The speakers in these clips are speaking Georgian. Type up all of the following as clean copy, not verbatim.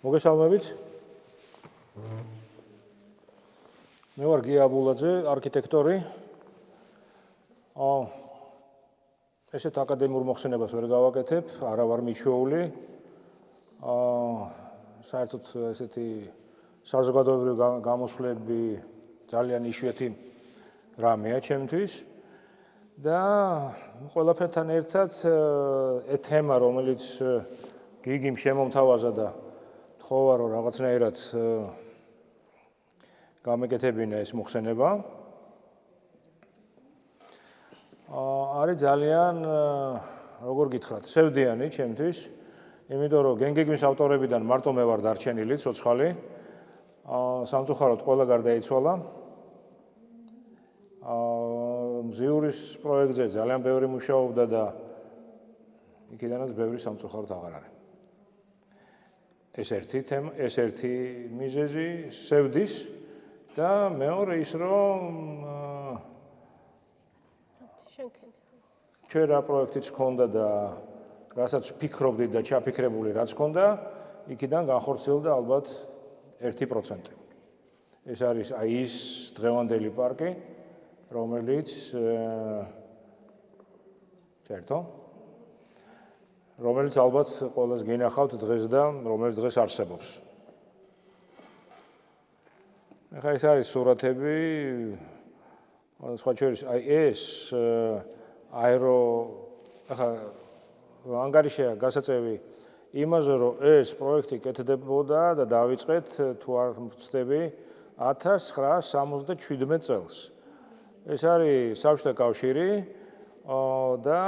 მოგესალმებით. მე ვარ გია აბულაძე, არქიტექტორი. ესეთ აკადემიურ მოხსენებას ვერ გავაკეთებ, არა ვარ მიჩვეული. საერთოდ ესეთი საზოგადოებრივი გამოსვლები ძალიან იშვიათი რამეა ჩემთვის და ყველაფერთან ერთად თემა, რომელიც გიგიმ შემომთავაზა და თხოვა რომ რაღაცნაირად გამეკეთებინა ეს მოხსენება. არის ძალიან, როგორ გითხრათ, სევდიანი ჩემთვის, იმიტომ რომ გენგეგმის ავტორებიდან მარტო მე ვარ დარჩენილი, ცოცხალი. სამწუხაროდ ყველა გარდაიცვალა. მზიურის პროექტზე ძალიან ბევრი მუშაობდა და იქიდანაც ბევრი სამწუხაროდ აღარ არის. ეს ერთი მიზეზი სევდის და მეორე ის რომ ჩვენ რა პროექტიც ჰქონდა და რასაც ფიქრობდით და ჩაფიქრებული რაც ჰქონდა, იქიდან განხორციელდა ალბათ 1%. ეს არის ის დღევანდელი პარკი, რომელიც რომელიც ალბათ ყველას გინახავთ დღეს და რომელიც დღეს არსებობს. ახლა ეს არის სურათები, სხვა შორის ეს ახლა ანგარიშია გასაწევი იმაზე, რომ ეს პროექტი კეთდებოდა და დავიწყეთ თუ არ ვცდები 1977 წელს. ეს არის საბჭოთა კავშირი და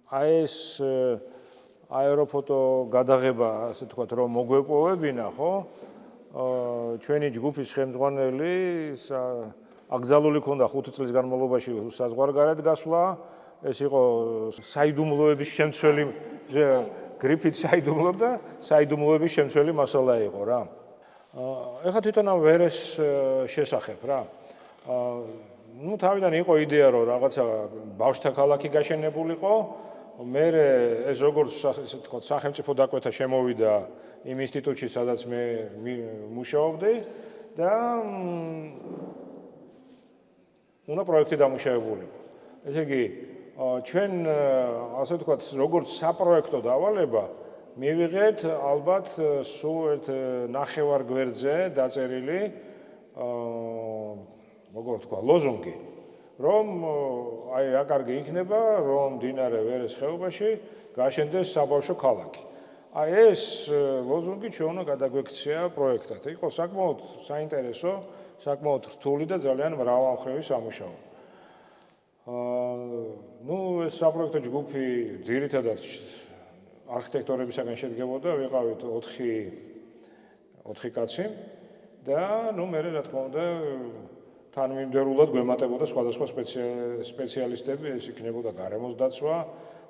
ეს აეროფოტო გადაღება, ასე ვთქვათ, რომ მოგვეპოვებინა, ხო? ჩვენი ჯგუფის ხელმძღვანელი აკრძალული ქონდა 5 წლის განმავლობაში საზღვარგარეთ გასვლა. ეს იყო საიდუმლოების შემცველი გრიფით საიდუმლობდა, საიდუმლოების შემცველი მასალა იყო რა. ეხლა თვითონ ამ ვერეს შესახებ რა. თავიდან იყო იდეა რომ რაღაცა ბავშვთა ქალაქი გაშენებულიყო. მე ეს როგორც ასე ვთქვათ, სახელმწიფო დაკვეთა შემოვიდა იმ ინსტიტუტში, სადაც მე მუშაობდი და უნდა პროექტი დამუშავებულიყო. ესე იგი, ჩვენ ასე ვთქვათ, როგორც საპროექტო დავალება მივიღეთ ალბათ სულ ერთ ნახევარ გვერდზე დაწერილი როგორ ვთქვა, ლოზუნგი, რომ აი რა კარგი იქნება, რომ მდინარე ვერეს ხეობაში გაშენდეს საბავშვო ქალაქი. აი ეს ლოზუნგი ჩვენ უნდა გადაგვექცია პროექტად. იყო საკმაოდ საინტერესო, საკმაოდ რთული და ძალიან მრავალმხრივი სამუშაო. ეს საპროექტო ჯგუფი ძირითადად არქიტექტორებისაგან შედგებოდა, ვიყავით 4 კაცი და მე რა თქმა უნდა თანმიმდევრულად გვემატებოდა სხვადასხვა სპეციალისტები, ეს იქნებოდა გარემოს დაცვა,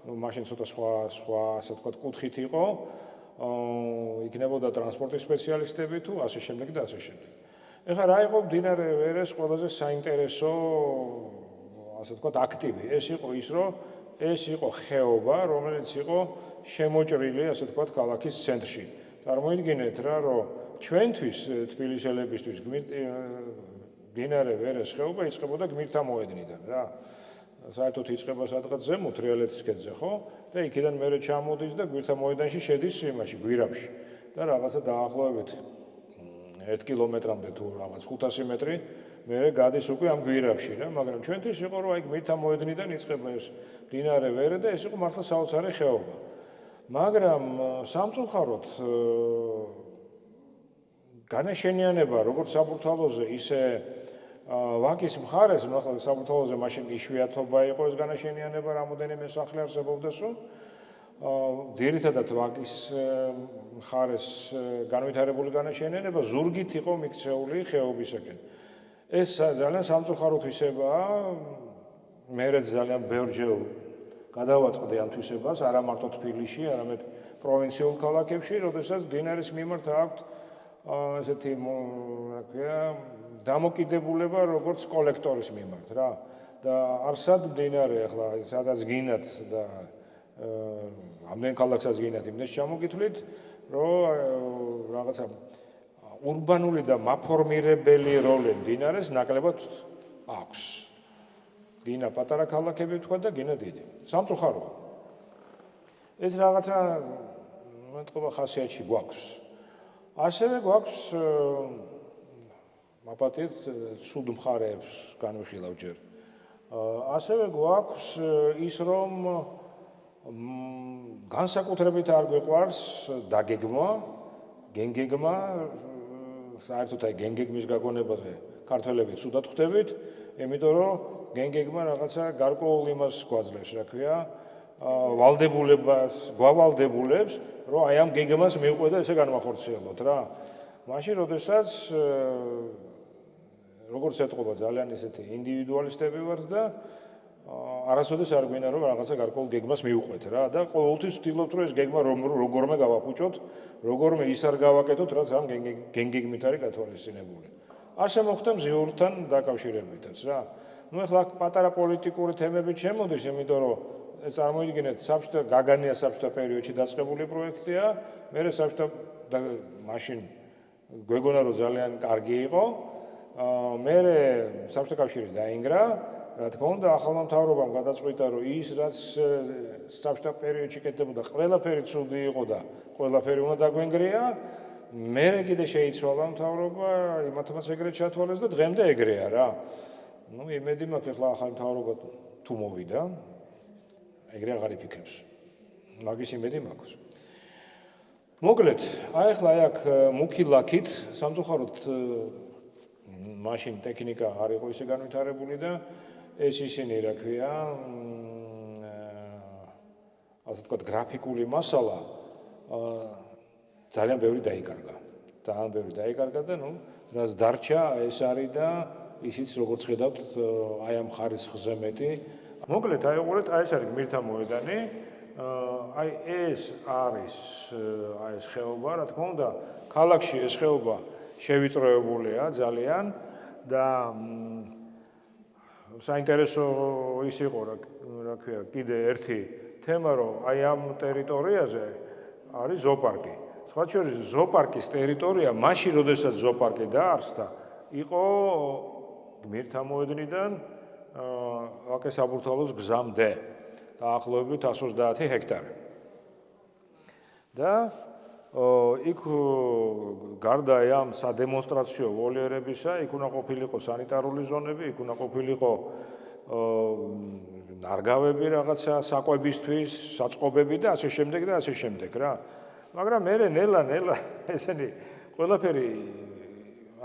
მაშინ ცოტა სხვა ასე ვთქვათ კუთხით იყო, იქნებოდა ტრანსპორტის სპეციალისტები თუ ასე შემდეგ და ასე შემდეგ. ეხლა რა იყო მდინარე ვერეს ყველაზე საინტერესო ასე ვთქვათ აქტივი? ეს იყო ის, რომ ეს იყო ხეობა, რომელიც იყო შემოჭრილი, ასე ვთქვათ, ქალაქის ცენტრში. წარმოიდგინეთ რა, რომ ჩვენთვის თბილისელებისთვის მდინარე ვერეს ხეობა იწყებოდა გმირთამოედნიდან რა. საერთოდ იწყება სადღაც ზემოთ თრიალეთის ქედზე, ხო? და იქიდან მერე ჩამოდის და გმირთამოედანში შედის იმაში, გვირაბში. და რაღაცა დაახლოებით 1 კილომეტრამდე თუ რაღაც 500 მეტრი მერე გადის უკვე ამ გვირაბში რა, მაგრამ ჩვენთვის იყო რომ აი გმირთამოედნიდან იწყება ეს მდინარე ვერე და ეს იყო მართლა საოცარი ხეობა. მაგრამ სამწუხაროდ განაშენიანება როგორც საბურთალოზე, ისე ვაკის მხარეს, ახლა საბურთალოზე მაშინ იშვიათობა იყო ეს განაშენიანება, რამოდენიმე სახლი არსებობდა სულ. ძირითადად ვაკის მხარეს განვითარებული განაშენიანება ზურგით იყო მიქცეული ხეობისაკენ. ეს ძალიან სამწუხარო თვისებაა. მერეც ძალიან ბევრჯერ გადავაწყდი ამ თვისებას, არა მარტო თბილისში, არამედ პროვინციულ ქალაქებში, როდესაც მდინარის მიმართ აქვთ ესეთი დამოკიდებულება როგორც კოლექტორის მიმართ რა. და არსად მდინარე ახლა სადაც გინათ და ამდენ ქალაქსაც გინათ იმდეს ჩამოგითვლით, რომ რაღაცა урბანული და მაფორმირებელი როლი მდინარეს ნაკლებად აქვს. გინა პატარა ქალაქები თქვა და გინა დიდი. სამწუხაროა. ეს რაღაცა მეტყობა ხასიათში გვაქვს. ასევე გვაქვს მაპატიეთ სულ მხარეებს განვიხილავ ჯერ. ასევე გვაქვს ის რომ განსაკუთრებით არ გვიყვარს დაგეგმა, გენგეგმა, საერთოდ აი გენგეგმის გაგონებაზე ქართველები ცუდად ხვდებით, იმიტომ რომ გენგეგმა რაღაცა გარკვეულ იმას გვაძლევს, რა ქვია, ვალდებულებას, გვავალდებულებს, რომ აი ამ გეგმას მივყვე და ესე განვახორციელოთ რა. მაშინ, როდესაც როგორც ეთყობა ძალიან ისეთი ინდივიდუალისტები ვართ და არასოდეს არ გვინდა რომ რაღაცა გარკვეულ გეგმას მივყვეთ რა და ყოველთვის ვთილობთ რომ ეს გეგმა როგორმე გავაფუჭოთ, როგორმე ის არ გავაკეთოთ, რაც ამ გენგეგმით არის გათვალისწინებული. ასე მოხდა მზიურთან დაკავშირებითაც რა. ნუ ახლა პატარა პოლიტიკური თემები შემოდის, იმიტომ რომ წარმოიდგინეთ საბჭოთა გაგანია საბჭოთა პერიოდში დაწყებული პროექტია, მერე საბჭოთა მაშინ გვეგონა რომ ძალიან კარგი იყო. მერე საბჭოთა კავშირი დაინგრა, რა თქმა უნდა, ახალმა მთავრობამ გადაწყვიტა, რომ ის რაც საბჭოთა პერიოდში კეთდებოდა, ყველაფერი ცუდი იყო და ყველაფერი უნდა დაგვენგრია. მერე კიდე შეიცვალა მთავრობა, იმათმაც ეგრეთ ჩათვალეს და დღემდე ეგრეა რა. ნუ იმედი მაქვს ახლა ახალი მთავრობა თუ მოვიდა, ეგრე აღარ იფიქრებს. მაგის იმედი მაქვს. მოკლედ, აი ახლა აქ მუქი ლაქით, სამწუხაროდ მაშინ ტექნიკა არ იყო ისე განვითარებული და ეს ისინი, რა ქვია, ასე ვთქვათ, გრაფიკული მასალა ძალიან ბევრი დაიკარგა. ძალიან ბევრი დაიკარგა და ნუ რაც დარჩა, ეს არის და ისიც როგორც ხედავთ, აი ამ ხარისხზე მეტი. მოკლედ, აი უყურეთ, აი ეს არის გმირთა მოედანი. აი ეს არის აი ეს ხეობა, რა თქმა უნდა, ქალაქში ეს ხეობა შევიწროებულია ძალიან და საინტერესო ის იყო, რა ქვია, კიდე ერთი თემა, რომ აი ამ ტერიტორიაზე არის ზოოპარკი. სხვა შორის ზოოპარკის ტერიტორია მაშინ, როდესაც ზოოპარკი დაარსდა, იყო გმირთა მოედნიდან ვაკე საბურთალოს გზამდე, დაახლოებით 130 ჰექტარი. და იქ გარდა ამ სადემონსტრაციო ვოლიერებისა, იქ უნდა ყოფილიყო სანიტარული ზონები, იქ უნდა ყოფილიყო ნარგავები რაღაცა საკვებისთვის, საწყობები და ასე შემდეგ და ასე შემდეგ რა. მაგრამ მე ნელა ესენი ყველაფერი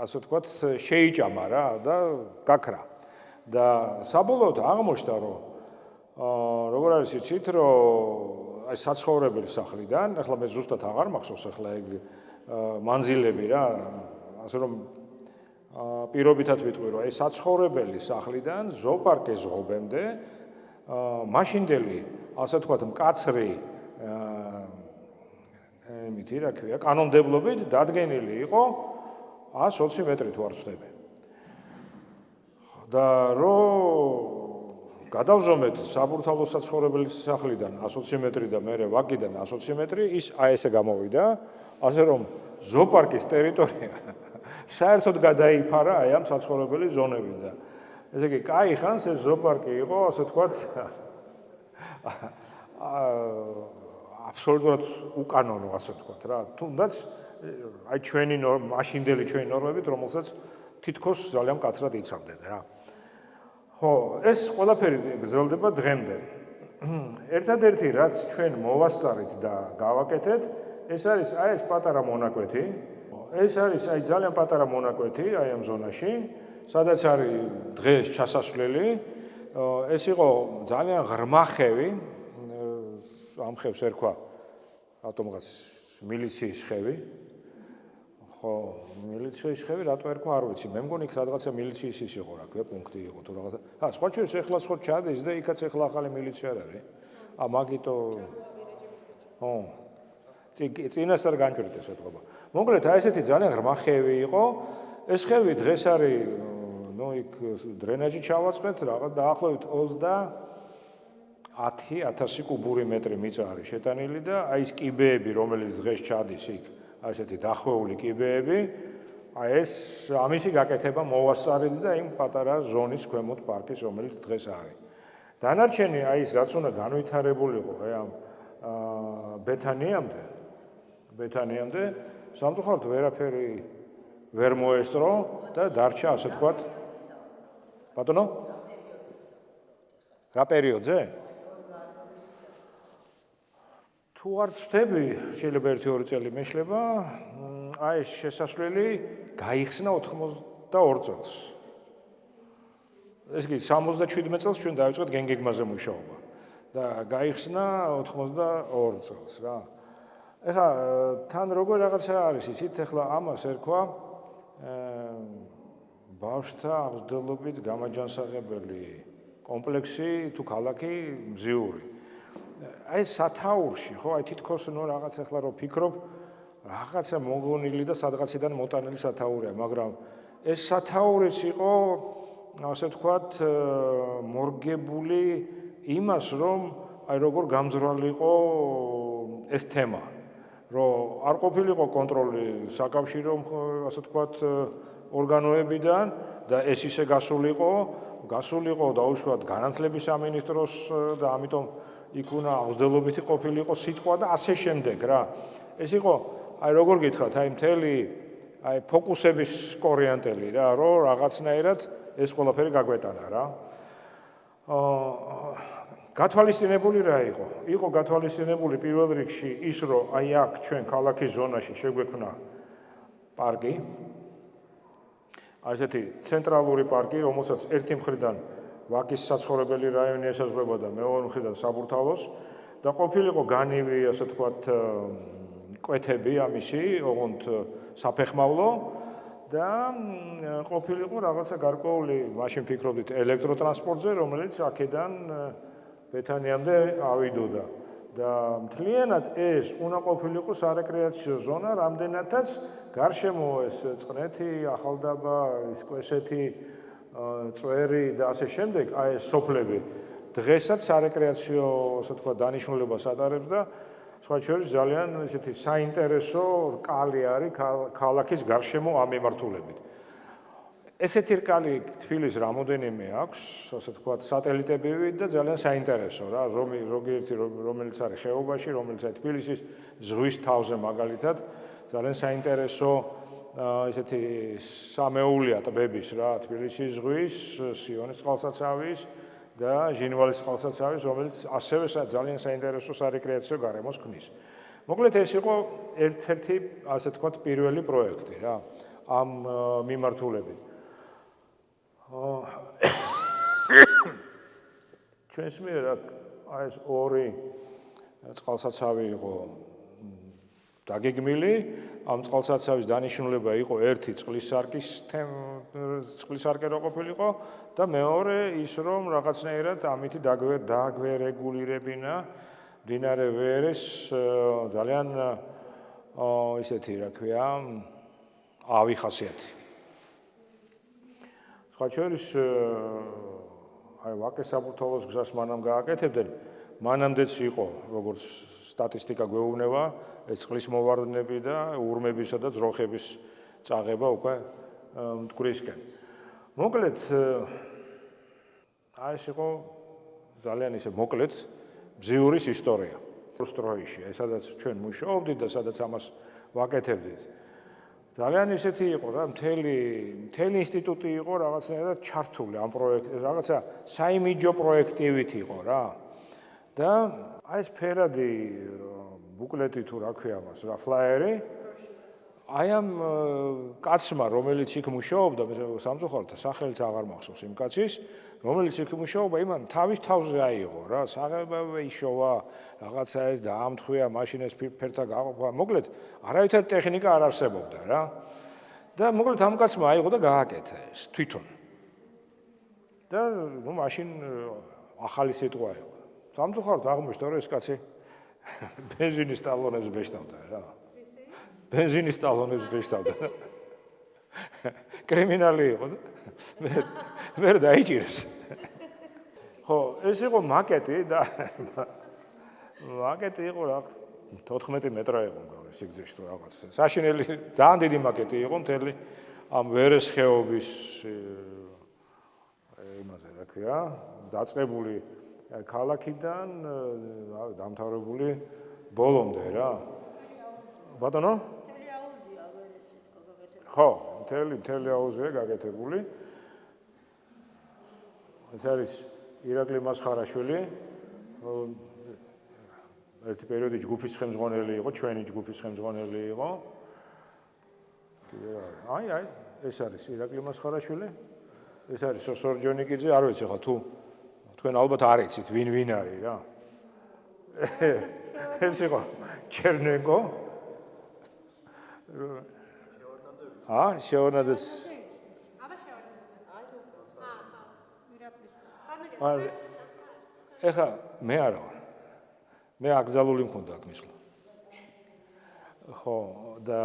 ასე ვთქვათ შეიჭამა რა და გაქრა. და საბოლოოდ აღმოჩნდა რომ როგორ არის იცით რომ აი საცხოვრებელი სახლიდან, ახლა მე ზუსტად აღარ მახსოვს ახლა ეგ მანძილები რა, ასე რომ პირობითად ვიტყვი რომ აი საცხოვრებელი სახლიდან ზოოპარკის ღობემდე მაშინდელი ასე ვთქვათ მკაცრი იმითი რა ქვია კანონმდებლობით დადგენილი იყო 120 მეტრი თუ არ ვცდები. და რომ გადავზომეთ საბურთალოს საცხოვრებელი სახლიდან 120 მეტრი და მერე ვაკიდან 120 მეტრი, ის აი ესე გამოვიდა, ასე რომ ზოოპარკის ტერიტორია საერთოდ გადაიფარა აი ამ საცხოვრებელი ზონებიდან. ესე იგი, კაი ხანს ეს ზოოპარკი იყო, ასე ვთქვათ, აბსოლუტურად უკანონო, ასე ვთქვათ რა. თუნდაც აი ჩვენი მაშინდელი ჩვენი ნორმებით, რომელსაც თითქოს ძალიან მკაცრად იცავდნენ რა. ხო, ეს ყველაფერი გრძელდება დღემდე. ერთადერთი რაც ჩვენ მოვასწარით და გავაკეთეთ, ეს არის აი ეს პატარა მონაკვეთი. ეს არის აი ძალიან პატარა მონაკვეთი აი ამ ზონაში, სადაც არის დღეს ჩასასვლელი. ეს იყო ძალიან ღრმა ხევი, ამ ხევს ერქვა რატომღაც მილიციის ხევი. ხო, მილიციის ხევი რატო ერქვა არ ვიცი. მე მგონი იქ რაღაცა მილიციის ის იყო, რა ქვია, პუნქტი იყო თუ რაღაცა. სხვა შორის ეხლა სხვა ჩადის და იქაც ეხლა ახალი მილიცია არ არის. მაგიტო ხო. წინასწარ განჭრით ეს ეთქობა. მოკლედ, აი ესეთი ძალიან ღრმა ხევი იყო. ეს ხევი დღეს არის, ნუ იქ დრენაჟი ჩავაწყეთ, რაღაც დაახლოებით 10,000 კუბური მეტრი მიწა არის შეტანილი და აი ეს კიბეები, რომელიც დღეს ჩადის იქ, ასეთი დახვეული კიბეები, აი ეს ამისი გაკეთება მოვასწარეთ და იმ პატარა ზონის ქვემოთ პარკის, რომელიც დღეს არის. დანარჩენი აი ეს რაც უნდა განვითარებულიყო აი ამ ბეთანიამდე, სამწუხაროდ ვერაფერი ვერ მოესწრო და დარჩა ასე ვთქვათ. ბატონო? რა პერიოდზე? თუ არ ვწდები, შეიძლება 1-2 წელი მეშლება, აი ეს შესასვლელი გაიხსნა 82 წელს. ეს კი 77 წელს ჩვენ დავიწყეთ გენგეგმაზე მუშაობა და გაიხსნა 82 წელს რა. ეხლა თან როგორ რაღაცა არის იცით, ეხლა ამას ერქვა ბავშვთა აღზრდელობით გამაჯანსაღებელი კომპლექსი თუ ქალაქი მზიური. აი სათაურში, ხო, აი თითქოს რაღაც ეხლა რო ფიქრობ, რაღაცა მოგონილი და სადღაციდან მოტანილი სათაურია, მაგრამ ეს სათაურიც იყო, ასე ვთქვათ, მორგებული იმას, რომ აი როგორ გამძვრალიყო ეს თემა, რომ არ ყოფილიყო კონტროლი საკავშირო, ასე ვთქვათ, ორგანოებიდან და ეს ისე გასულიყო დაუშვათ განათლების სამინისტროს და ამიტომ იქ უნდა აღზრდელობითი ყოფილიყო სიტყვა და ასე შემდეგ რა. ეს იყო აი როგორ გითხრათ, აი მთელი აი ფოკუსების კორიანტელი რა, რომ რაღაცნაირად ეს ყველაფერი გაგვეტანა რა. გათვალისწინებული რა იყო? იყო გათვალისწინებული პირველ რიგში ის, რომ აი აქ ჩვენ ქალაქის ზონაში შეგვექმნა პარკი. ასეთი ცენტრალური პარკი, რომელსაც ერთი მხრიდან ვაკის საცხოვრებელი რაიონი ესაზღვრება და მეორე მხრიდან საბურთალოს და ყოფილიყო განივი, ასე ვთქვათ, კვეთები ამისი, ოღონდ საფეხმავლო და ყოფილიყო რაღაცა გარკვეული, მაშინ ფიქრობდით ელექტროტრანსპორტზე, რომელიც აქედან ბეთანიამდე ავიდოდა და მთლიანად ეს უნდა ყოფილიყო სარეკრეაციო ზონა, რამდენადაც გარშემო ეს წყნეთი, ახალდაბა, ის კვესეთი, წვერი და ასე შემდეგ, აი ეს სოფლები დღესაც სარეკრეაციო, ასე ვთქვათ, დანიშნულებას ატარებს და სხვა შორის ძალიან ესეთი საინტერესო რკალი არის ქალაქის გარშემო ამ მიმართულებით. ესეთი რკალი თბილისს რამოდენიმე აქვს, ასე ვთქვათ, სატელიტები და ძალიან საინტერესო რა, რომელიც არის ხეობაში, რომელიც არის თბილისის ზღვის თავზე მაგალითად, ძალიან საინტერესო ესეთი სამეულია ტბების რა, თბილისის ზღვის, სიონის წყალსაცავის და ჟინვალის წყალსაცავის, რომელიც ასევე ძალიან საინტერესო სარეკრეაციო გარემოს ქმნის. მოკლედ ეს იყო ერთ-ერთი, ასე ვთქვათ, პირველი პროექტი რა, ამ მიმართულებით. ჩვენს მიერ აი ეს ორი წყალსაცავი იყო დაგეგმილი, ამ წყალსაცავის დანიშნულება იყო ერთი წყლის სარკე რო ყოფილიყო და მეორე ის რომ რაღაცნაირად ამითი დაგვერეგულირებინა მდინარე ვერეს ძალიან ისეთი რა ქვია ავი ხასიათი. სხვა შორის აი ვაკეს საბურთალოს გზას მანამ გააკეთებდნენ, მანამდეც იყო როგორც სტატისტიკა გვეუბნება ეს წყლის მოვარდნები და ურმებისა და ძროხების წაღება უკვე მტკვრისკენ. მოკლედ აი ეს იყო ძალიან ისე მოკლედ ბზიურის ისტორია. სტროიში, სადაც ჩვენ მუშაობდით და სადაც ამას ვაკეთებდით. ძალიან ისეთი იყო რა, მთელი ინსტიტუტი იყო რაღაცნაირად ჩართული ამ პროექტზე, რაღაცა საიმიჯო პროექტივით იყო რა. და აი ეს ფერადი ბუკლეტი თუ რა ქვია მას, რა ფლაიერი, აი ამ კაცმა, რომელიც იქ მუშაობდა, სამწუხაროდ სახელიც აღარ მახსოვს იმ კაცის, რომელიც იქ მუშაობდა, იმან თავის თავზე აიღო რა, საღებავე იშოვა, რაღაცა ეს დაამთხვია, მაშინ ეს ფერთა გაყოფა, მოკლედ არავითარი ტექნიკა არ არსებობდა რა. და მოკლედ ამ კაცმა აიღო და გააკეთა ეს თვითონ. და ნუ მაშინ ახალი სიტყვა იყო. სამწუხაროდ აღმოჩნდა, რომ ეს კაცი ბენზინის ტალონებს ბეჭდავდა რა. ბენზინის ტალონებს ბეჭდავდა. კრიმინალი იყო და ვერ დაიჭირეს. ხო, ეს იყო მაკეტი და მაკეტი იყო რა 14 მეტრა იყო სიგრძეში თუ რაღაც. საშინელი ძალიან დიდი მაკეტი იყო მთელი ამ ვერესხეობის იმაზე რა ქვია, დაწყებული ქალაქიდან დამთავრებული ბოლომდე რა. ბატონო? ხო, მთელი აუზია გაკეთებული. ეს არის ირაკლი მასხარაშვილი. ერთი პერიოდი ჯგუფის ხელმძღვანელი იყო, ჩვენი ჯგუფის ხელმძღვანელი იყო. აი, ეს არის ირაკლი მასხარაშვილი. ეს არის სოსორ ჯონიკიძე, არ ვიცი ხო თუ თქვენ ალბათ არ იცით ვინ არის რა. ეს იყო ჩერნენკო. შეორნაძე. ეხა მე არა ვარ. მე აკრძალული მქონდა აქ მისვლა. ხო, და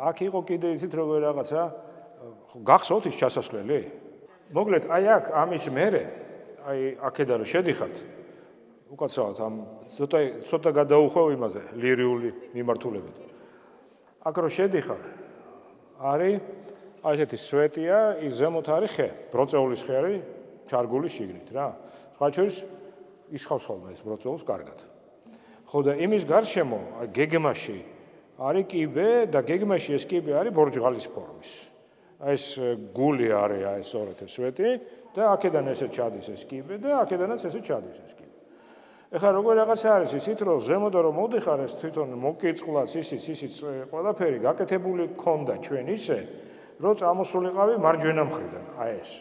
აქ იყო კიდე იცით როგორ რაღაცა, გახსოვთ ის ჩასასვლელი? მოკლედ, აი აქ ამის მერე, აი აქედან რომ შედიხართ, უკაცრავად ამ ცოტა გადაუხვევ იმაზე, ლირიული მიმართულებით. აქ რომ შედიხარ, არის აი ესეთი სვეტია, ის ზემოთ არის ხე, ბროწეულის ხე არის ჩარგული შიგნით რა. სხვა შორის ისხავს ხოლმე ეს ბროწეულს კარგად. ხო და იმის გარშემო გეგმაში არის კიბე და გეგმაში ეს კიბე არის ბორჯღალის ფორმის. ეს გული არის ეს სწორედ ეს სვეტი და აქედან ესე ჩადის ეს კიბე და აქედანაც ესე ჩადის ეს კიბე. ეხლა როგორ რაღაცა არის ისიც რომ ზემოდან რომ მოდიხარ ეს თვითონ მოკიწყლაც ისიც ყველაფერი გაკეთებული ქონდა ჩვენ ისე რომ წამოსულიყავი მარჯვენა მხრიდან აი ეს.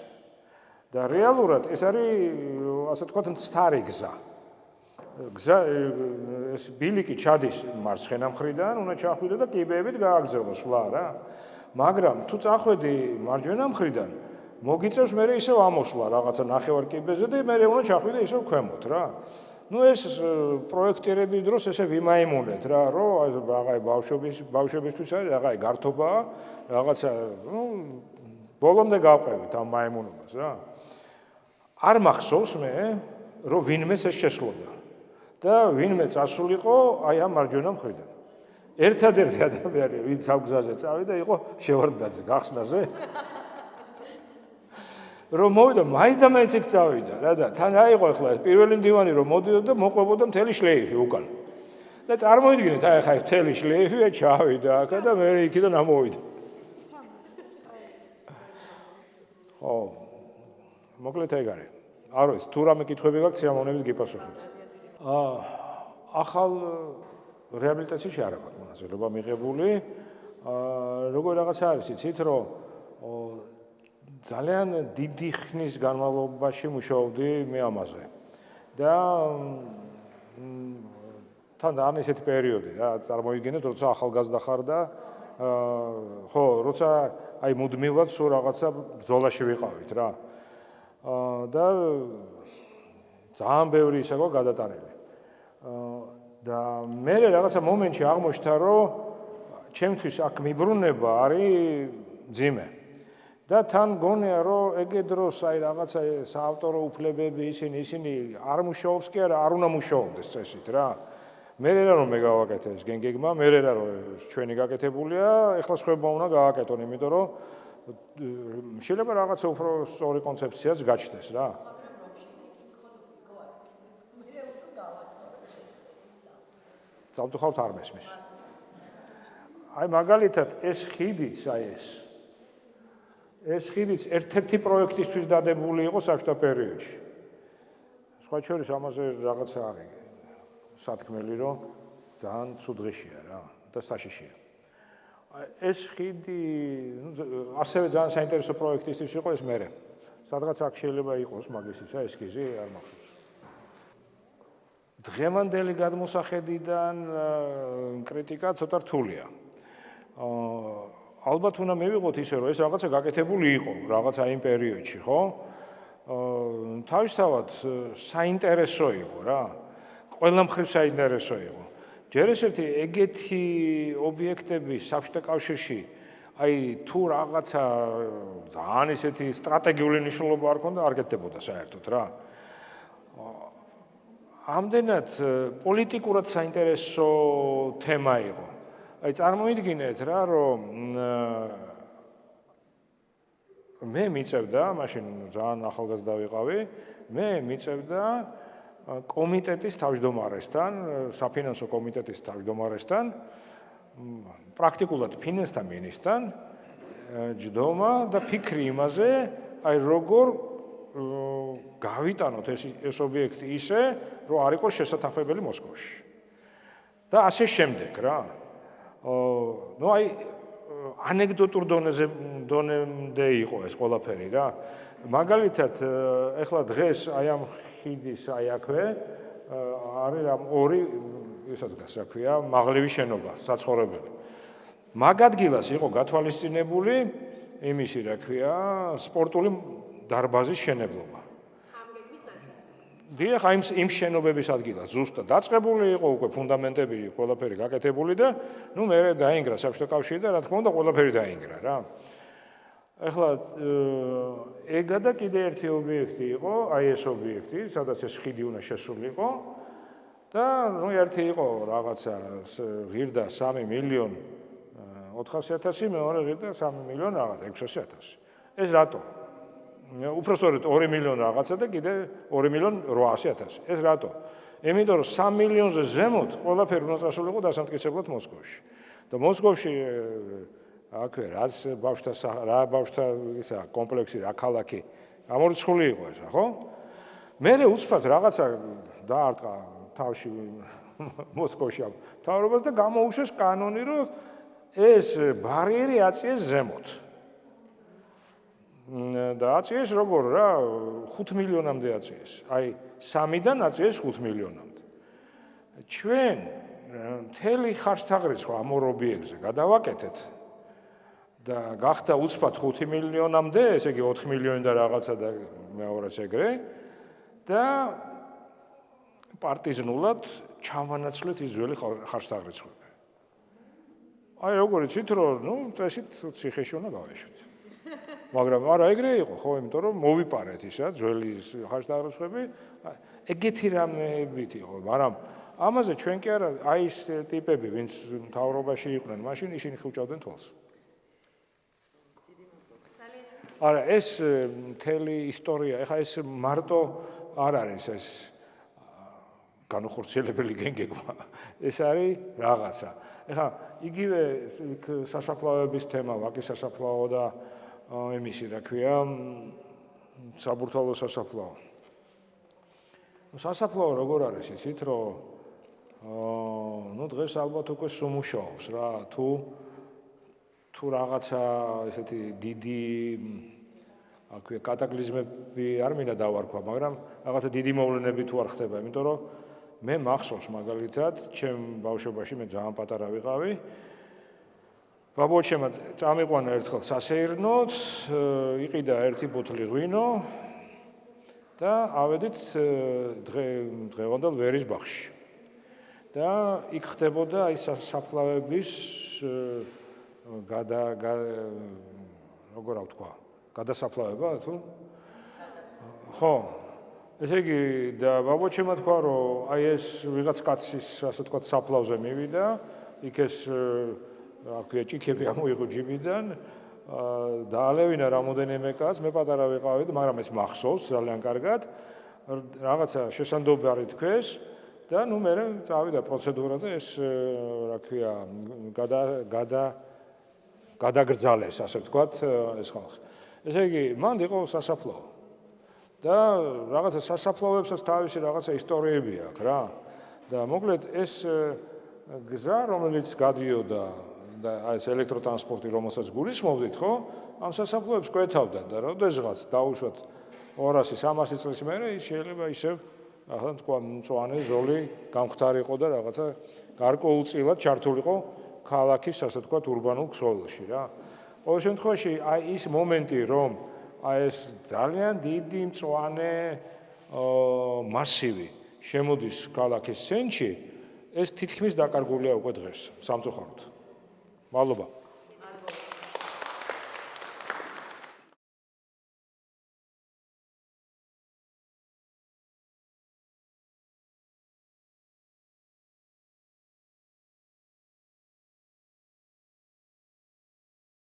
და რეალურად ეს არის ასე ვთქვათ მცდარი გზა. ეს ბილიკი ჩადის მარცხენა მხრიდან, უნდა ჩახვიდე და კიბეებით გააგრძელოს ვლა რა. მაგრამ თუ წახვედი მარჯვენა მხრიდან, მოგიწევს მე ისევ ამოსვლა რაღაცა ნახევარ კიბეზე და მე უნდა ჩახვიდე ისევ ქვემოთ რა. ნუ ეს პროექტირების დროს ესე ვიმაიმუნეთ რა, რომ რაღაცა ბავშვებისთვის არის რაღაცა გართობა, რაღაცა, ნუ ბოლომდე გავყევით ამ მაიმუნობას რა. არ მახსოვს მე, რომ ვინმეს ეს შესლოდა. და ვინმე წასულიყო აი ამ მარჯვენა მხრიდან. ერთადერთი ადამიანი, ვინც ამ გზაზე წავიდა, იყო შევარდნაძე, გახსნაზე. რომ მოვიდა, მაინც და მაინც იქ წავიდა რა და თან აიყო ახლა ეს პირველი მდივანი რომ მოდიოდა, მოყვებოდა მთელი შლეიფი უკან. და წარმოიდგინეთ, აი ახლა მთელი შლეიფი ჩავიდა აქ და მე იქიდან ამოვიდა. ხო. მოკლედ ეგ არის. არ ვიცი, თუ რამე კითხვები გაქვთ, სიამოვნებით გიპასუხებთ. ახალ რეაბილიტაციაში არ აქვს მონაწილეობა მიღებული. როგორ რაღაცა არის, იცით, რომ ძალიან დიდი ხნის განმავლობაში მუშაობდი მე ამაზე. და თან ამ ესეთი პერიოდი რა, წარმოიდგინეთ, როცა ახალგაზრდა ხარ და ხო, როცა აი მუდმივად სულ რაღაცა ბრძოლაში ვიყავით რა. და ძალიან ბევრი ისაა გადატანილი. და მე რაღაცა მომენტში აღმოჩნდა, რომ ჩემთვის აქ მიბრუნება არის ძიმე. და თან გონია, რომ ეგ დროს აი რაღაცა საავტორო უფლებები ისინი არ მუშაობს კი არ უნდა მუშაობდეს წესით რა. მე რა რომ მე გავაკეთე ეს გენგეგმა, მე რა რომ ჩვენი გაკეთებულია, ეხლა სხვაობა უნდა გააკეთონ, იმიტომ რომ შეიძლება რაღაცა უფრო სწორი კონცეფციაც გაჩნდეს რა. დავთხოვთ არ მესმის. აი მაგალითად ეს ხიდიც აი ეს ხიდიც ერთ-ერთი პროექტისთვის დადებული იყო საბჭოთა პერიოდში. სხვა შორის ამაზე რაღაცა არის სათქმელი, რომ ძალიან ცუდღიშია რა და საშიშია. ეს ხიდი ასევე ძალიან საინტერესო პროექტისთვის იყო ეს მერე. სადღაც აქ შეიძლება იყოს მაგისისა ესკიზი, არ მახსოვს. დღევანდელი გადმოსახედიდან კრიტიკა ცოტა რთულია. ალბათ უნდა მივიღოთ ისე, რომ ეს რაღაცა გაკეთებული იყო, რაღაცა იმ პერიოდში, ხო? თავისთავად საინტერესო იყო რა. ყველა მხრივ საინტერესო იყო. ჯერ ესეთი ეგეთი ობიექტები საბჭოთა კავშირში, აი თუ რაღაცა ძალიან ისეთი სტრატეგიული მნიშვნელობა არ ქონდა, არ კეთდებოდა საერთოდ რა. ამდენად პოლიტიკურად საინტერესო თემა იყო. აი წარმოიდგინეთ რა, რომ მე მიწევდა, მაშინ ძალიან ახალგაზრდა ვიყავი, მე მიწევდა კომიტეტის თავმჯდომარესთან, საფინანსო კომიტეტის თავმჯდომარესთან, პრაქტიკულად ფინანსთა მინისტრთან ჯდომა და ფიქრი იმაზე, აი როგორ გავიტანოთ ეს ობიექტი ისე, რომ არ იყოს შესათანხმებელი მოსკოვში. და ასე შემდეგ რა. ნუ აი ანეკდოტურ დონემდე იყო ეს ყველაფერი რა. მაგალითად, ეხლა დღეს აი ამ ხიდის აი აქვე არის რა ორი ისაც რა ქვია, მაღლივი შენობა, საცხოვრებელი. მაგ ადგილას იყო გათვალისწინებული იმისი რა ქვია, სპორტული დარბაზის შენებლობა. დიახ, იმ შენობების ადგილას ზუსტად დაწყებული იყო უკვე ფუნდამენტები, ყველაფერი გაკეთებული და ნუ მე დაინგრა საბჭოთა კავშირი და რა თქმა უნდა ყველაფერი დაინგრა რა. ეხლა ეგა და კიდე ერთი ობიექტი იყო, აი ეს ობიექტი, სადაც ეს ხიდი უნდა შესულიყო და ნუ ერთი იყო რაღაცა ღირდა 3 მილიონ 400.000, მეორე ღირდა 3 მილიონ რაღაც 600.000. ეს რატო? უпростоრეთ 2 მილიონ რაღაცა და კიდე 2 მილიონ 800.000. ეს რატო? იმიტომ რომ 3 მილიონზე ზემოთ ყველაფერი უნდა წასულიყო დასამტკიცებლად მოსკოვში. და მოსკოვში აქვე რაც ბავშვთა ისა კომპლექსი, რა ქალაქი გამორიცხული იყო ესა, ხო? მერე უცბად რაღაცა დაარტყა თავში მოსკოვში მთავრობას და გამოუშვეს კანონი, რომ ეს ბარიერი აწიეს ზემოთ. და აწიეს როგორ რა 5 მილიონამდე აწიეს. აი 3-დან აწიეს 5 მილიონამდე. ჩვენ მთელი ხარჯთაღრიცხვა ამ ორ ობიექტზე გადავაკეთეთ და გახდა უცბად 5 მილიონამდე, ესე იგი 4 მილიონი და რაღაცა და მეორეც ეგრე და პარტიზნულად ჩავანაცვლეთ ის ძველი ხარჯთაღრიცხვები. აი როგორ იცით რომ ნუ წესით ციხეში უნდა გავეშვით. მაგრამ არა ეგრე იყო ხო, იმიტომ რომ მოვიპარეთ ისა ძველი ხარჯთაღრიცხვები, ეგეთი რამეებით იყო, მაგრამ ამაზე ჩვენ კი არა, აი ეს ტიპები, ვინც მთავრობაში იყვნენ, მაშინ ისინი ხუჭავდნენ თვალს. არა, ეს მთელი ისტორია, ეხლა ეს მარტო არ არის ეს განუხორციელებელი გენგება. ეს არის რაღაცა. ეხლა იგივე სასაფლაოების თემა, ვაკის სასაფლაო და იმისი რა ქვია, საბურთალო სასაფლაო. სასაფლაო როგორ არის იცით, რომ ნუ დღეს ალბათ უკვე სუმუშაობს რა, თუ რაღაცა ესეთი დიდი აქვე კატაკლიზმები არ მინდა დავარქვა, მაგრამ რაღაცა დიდი მოვლენები თუ არ ხდება, იმიტომ რომ მე მახსოვს მაგალითად, ჩემ ბავშვობაში მე ძალიან პატარა ვიყავი. ბაბუჩემ წამიყვანა ერთხელ სასეირნოდ, იყიდა ერთი ბოთლი ღვინო და ავედით დღევანდელ ვერის ბაღში. და იქ ხდებოდა აი საფლავების როგორ ვთქვა, გადასაფლავება თუ? ხო. ესე იგი და ბაბუჩემ თქვა, რომ აი ეს ვიღაც კაცის, ასე ვთქვათ, საფლავზე მივიდა, იქ ეს აქვე ჭიქები ამოიღო ჯიბიდან, დაალევინა რამოდენიმე კაცს, მე პატარა ვიყავი, მაგრამ ეს მახსოვს ძალიან კარგად, რაღაცა შესაძლებელი თქვეს და ნუ მე წავიდა პროცედურა და ეს რა ქვია, გადაგრძალეს, ასე ვთქვათ, ეს ხალხი. ესე იგი, მანდ იყო სასაფლაო. და რაღაცა სასაფლაოებსაც თავისი რაღაცა ისტორიები აქვს რა. და მოკლედ ეს გზა, რომელიც გადიოდა და ეს ელექტროტრანსპორტი, რომელსაც გულისხმობდით, ხო? ამ სასაფლაოებს კვეთავდა და როდესღაც დაუშვათ 200-300 წლის მერე ის შეიძლება ისევ ახლა თქვა მწვანე ზოლი გამختارიყო და რაღაცა გარკვეულწილად ჩართულიყო ქალაქის, ასე ვთქვათ, ურბანულ ქსოვილში რა. ყოველ შემთხვევაში აი ის მომენტი, რომ აი ეს ძალიან დიდი მწვანე მასივი შემოდის ქალაქის ცენტრში, ეს თითქმის დაკარგულია უკვე დღეს სამწუხაროდ. მადლობა.